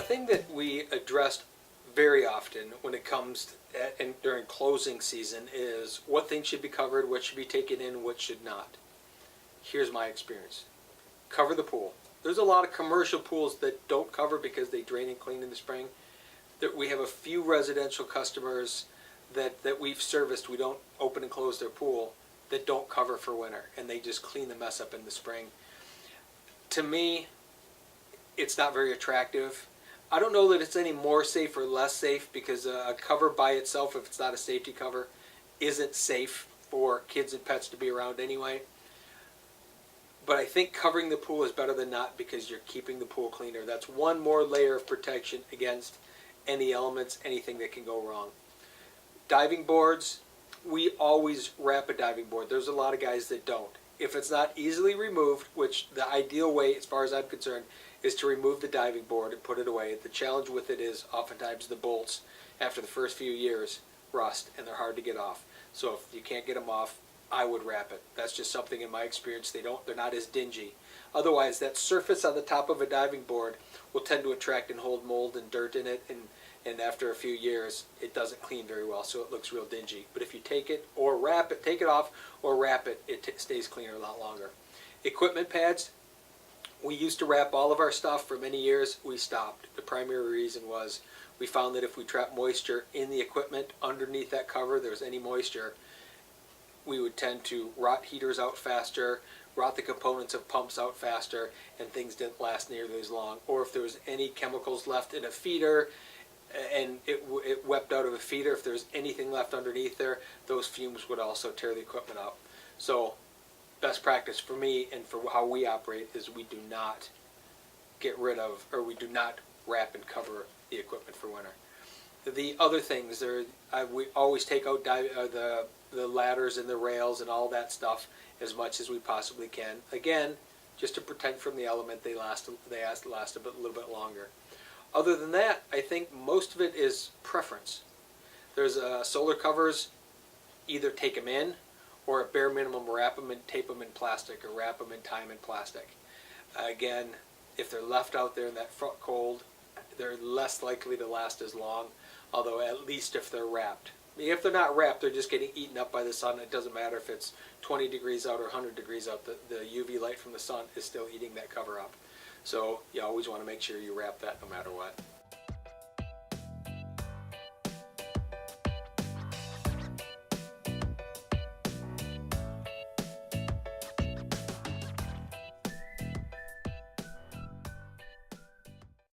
thing that we addressed very often when it comes and during closing season is what things should be covered, what should be taken in, what should not. Here's my experience. Cover the pool. There's a lot of commercial pools that don't cover because they drain and clean in the spring. We have a few residential customers that we've serviced. We don't open and close their pool, that don't cover for winter, and they just clean the mess up in the spring. To me, it's not very attractive. I don't know that it's any more safe or less safe, because a cover by itself, if it's not a safety cover, isn't safe for kids and pets to be around anyway. But I think covering the pool is better than not, because you're keeping the pool cleaner. That's one more layer of protection against any elements, anything that can go wrong. Diving boards, we always wrap a diving board. There's a lot of guys that don't. If it's not easily removed, which the ideal way, as far as I'm concerned, is to remove the diving board and put it away. The challenge with it is oftentimes the bolts, after the first few years, rust, and they're hard to get off. So if you can't get them off, I would wrap it. That's just something in my experience. They're not as dingy. Otherwise, that surface on the top of a diving board will tend to attract and hold mold and dirt in it, and after a few years, it doesn't clean very well, so it looks real dingy. But if you take it or wrap it, take it off or wrap it, it stays cleaner a lot longer. Equipment pads, we used to wrap all of our stuff for many years. We stopped. The primary reason was we found that if we trapped moisture in the equipment underneath that cover, there's any moisture, we would tend to rot heaters out faster, rot the components of pumps out faster, and things didn't last nearly as long. Or if there was any chemicals left in a feeder and it wept out of a feeder, if there's anything left underneath there, those fumes would also tear the equipment up. So best practice for me and for how we operate is we do not get rid of, or we do not wrap and cover the equipment for winter. The other things, we always take out the ladders and the rails and all that stuff as much as we possibly can. Again, just to protect from the element, they last a little bit longer. Other than that, I think most of it is preference. There's solar covers, either take them in, or at bare minimum wrap them and tape them in plastic, or wrap them in time in plastic. Again, if they're left out there in that front cold, they're less likely to last as long, although at least if they're wrapped. If they're not wrapped, they're just getting eaten up by the sun. It doesn't matter if it's 20 degrees out or 100 degrees out, the UV light from the sun is still eating that cover up. So you always want to make sure you wrap that no matter what.